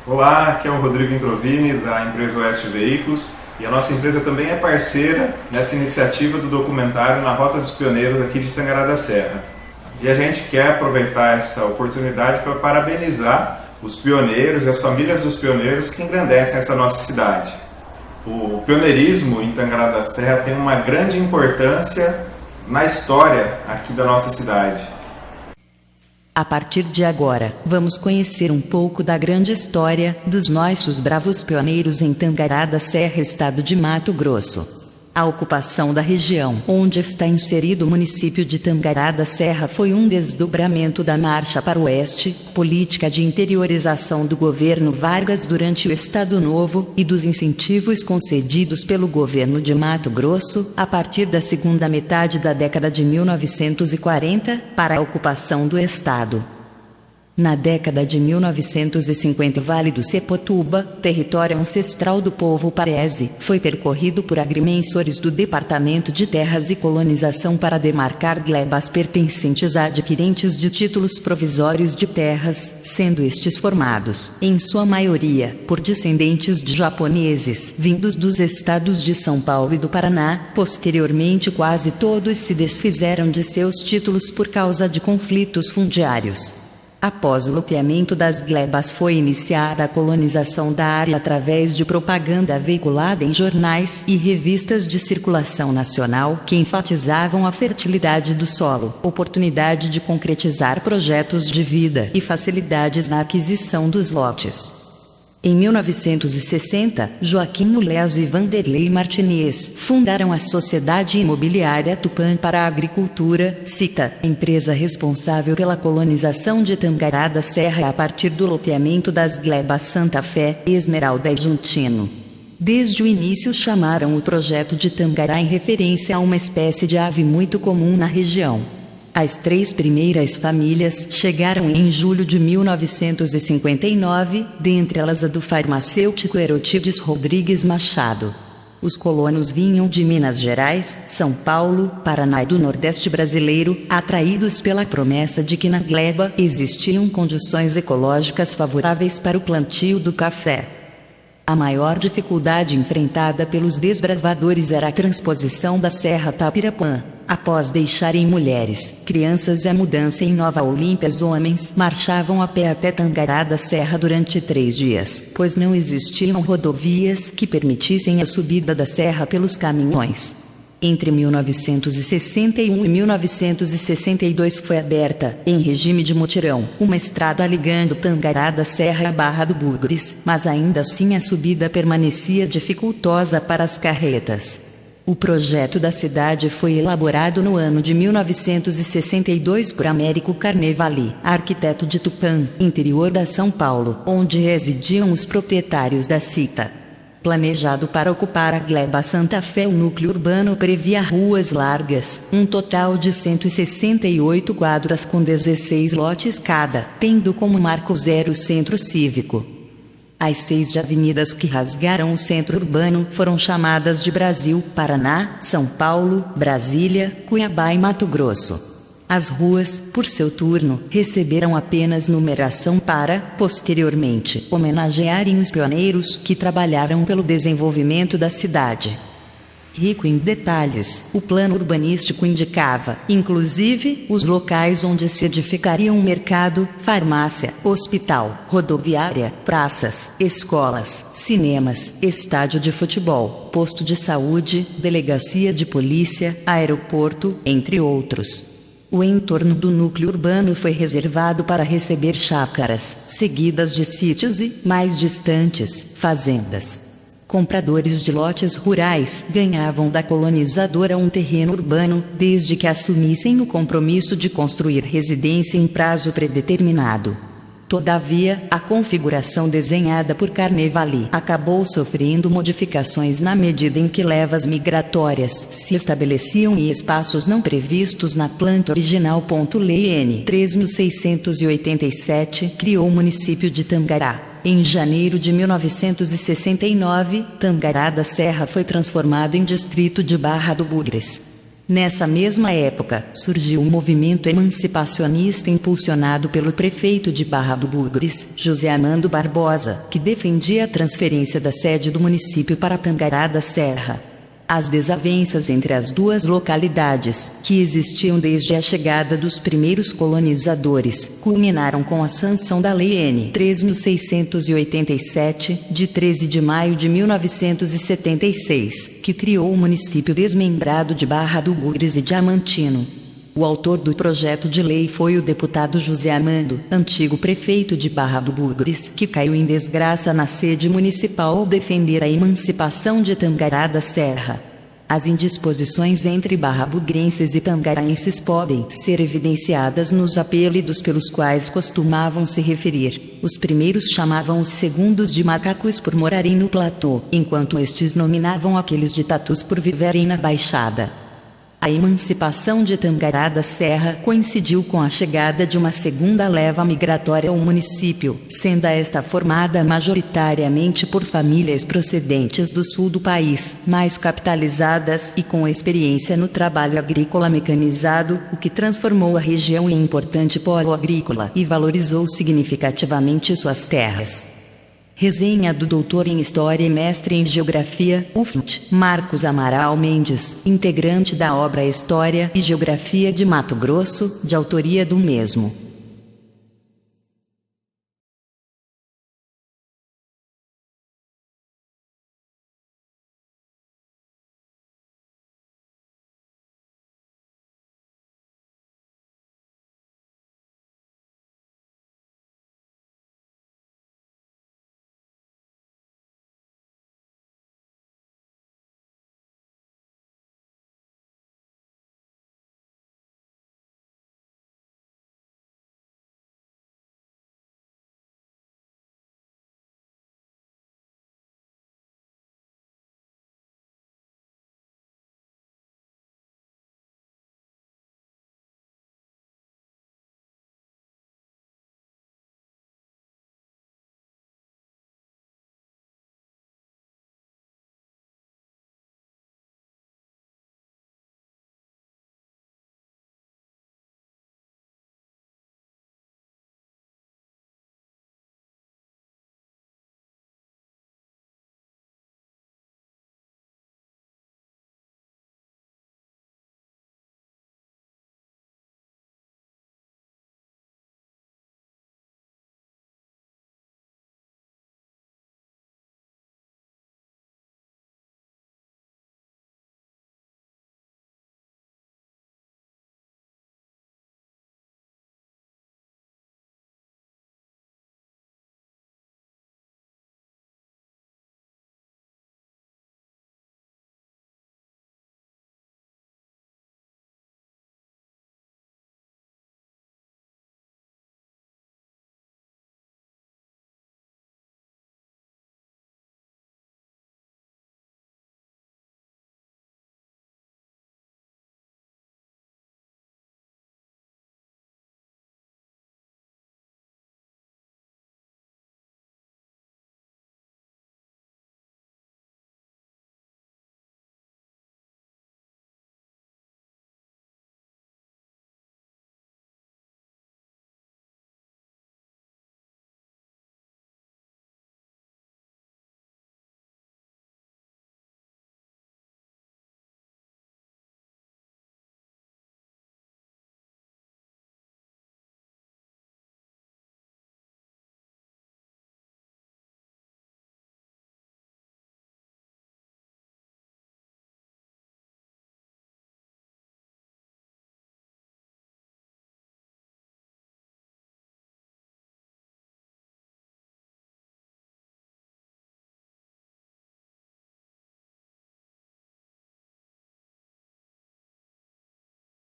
Olá, aqui é o Rodrigo Introvini da empresa Oeste Veículos e a nossa empresa também é parceira nessa iniciativa do documentário Na Rota dos Pioneiros aqui de Tangará da Serra. E a gente quer aproveitar essa oportunidade para parabenizar os pioneiros e as famílias dos pioneiros que engrandecem essa nossa cidade. O pioneirismo em Tangará da Serra tem uma grande importância na história aqui da nossa cidade. A partir de agora, vamos conhecer um pouco da grande história dos nossos bravos pioneiros em Tangará da Serra, estado de Mato Grosso. A ocupação da região onde está inserido o município de Tangará da Serra foi um desdobramento da Marcha para o Oeste, política de interiorização do governo Vargas durante o Estado Novo, e dos incentivos concedidos pelo governo de Mato Grosso, a partir da segunda metade da década de 1940, para a ocupação do Estado. Na década de 1950, o Vale do Sepotuba, território ancestral do povo Parese, foi percorrido por agrimensores do Departamento de Terras e Colonização para demarcar glebas pertencentes a adquirentes de títulos provisórios de terras, sendo estes formados, em sua maioria, por descendentes de japoneses, vindos dos estados de São Paulo e do Paraná. Posteriormente, quase todos se desfizeram de seus títulos por causa de conflitos fundiários. Após o loteamento das glebas, foi iniciada a colonização da área através de propaganda veiculada em jornais e revistas de circulação nacional que enfatizavam a fertilidade do solo, oportunidade de concretizar projetos de vida e facilidades na aquisição dos lotes. Em 1960, Joaquim Nules e Vanderlei Martinez fundaram a Sociedade Imobiliária Tupã para a Agricultura, CITA, empresa responsável pela colonização de Tangará da Serra a partir do loteamento das glebas Santa Fé, Esmeralda e Juntino. Desde o início chamaram o projeto de Tangará em referência a uma espécie de ave muito comum na região. As três primeiras famílias chegaram em julho de 1959, dentre elas a do farmacêutico Herotides Rodrigues Machado. Os colonos vinham de Minas Gerais, São Paulo, Paraná e do Nordeste brasileiro, atraídos pela promessa de que na gleba existiam condições ecológicas favoráveis para o plantio do café. A maior dificuldade enfrentada pelos desbravadores era a transposição da Serra Tapirapã. Após deixarem mulheres, crianças e a mudança em Nova Olímpia, os homens marchavam a pé até Tangará da Serra durante 3 dias, pois não existiam rodovias que permitissem a subida da serra pelos caminhões. Entre 1961 e 1962 foi aberta, em regime de mutirão, uma estrada ligando Tangará da Serra à Barra do Bugres, mas ainda assim a subida permanecia dificultosa para as carretas. O projeto da cidade foi elaborado no ano de 1962 por Américo Carnevali, arquiteto de Tupã, interior da São Paulo, onde residiam os proprietários da CITA. Planejado para ocupar a gleba Santa Fé, o núcleo urbano previa ruas largas, um total de 168 quadras com 16 lotes cada, tendo como marco zero o centro cívico. As 6 avenidas que rasgaram o centro urbano foram chamadas de Brasil, Paraná, São Paulo, Brasília, Cuiabá e Mato Grosso. As ruas, por seu turno, receberam apenas numeração para, posteriormente, homenagearem os pioneiros que trabalharam pelo desenvolvimento da cidade. Rico em detalhes, o plano urbanístico indicava, inclusive, os locais onde se edificaria um mercado, farmácia, hospital, rodoviária, praças, escolas, cinemas, estádio de futebol, posto de saúde, delegacia de polícia, aeroporto, entre outros. O entorno do núcleo urbano foi reservado para receber chácaras, seguidas de sítios e, mais distantes, fazendas. Compradores de lotes rurais ganhavam da colonizadora um terreno urbano, desde que assumissem o compromisso de construir residência em prazo predeterminado. Todavia, a configuração desenhada por Carnevali acabou sofrendo modificações na medida em que levas migratórias se estabeleciam em espaços não previstos na planta original. Lei N. 3.687 criou o município de Tangará. Em janeiro de 1969, Tangará da Serra foi transformado em distrito de Barra do Bugres. Nessa mesma época, surgiu um movimento emancipacionista impulsionado pelo prefeito de Barra do Bugres, José Amando Barbosa, que defendia a transferência da sede do município para Tangará da Serra. As desavenças entre as duas localidades, que existiam desde a chegada dos primeiros colonizadores, culminaram com a sanção da Lei N. 3.687, de 13 de maio de 1976, que criou o município desmembrado de Barra do Bugres e Diamantino. O autor do projeto de lei foi o deputado José Amando, antigo prefeito de Barra do Bugres, que caiu em desgraça na sede municipal ao defender a emancipação de Tangará da Serra. As indisposições entre barra-bugrenses e tangaraenses podem ser evidenciadas nos apelidos pelos quais costumavam se referir. Os primeiros chamavam os segundos de macacos por morarem no platô, enquanto estes nominavam aqueles de tatus por viverem na baixada. A emancipação de Tangará da Serra coincidiu com a chegada de uma segunda leva migratória ao município, sendo esta formada majoritariamente por famílias procedentes do sul do país, mais capitalizadas e com experiência no trabalho agrícola mecanizado, o que transformou a região em importante polo agrícola e valorizou significativamente suas terras. Resenha do doutor em História e mestre em Geografia, UFMT, Marcos Amaral Mendes, integrante da obra História e Geografia de Mato Grosso, de autoria do mesmo.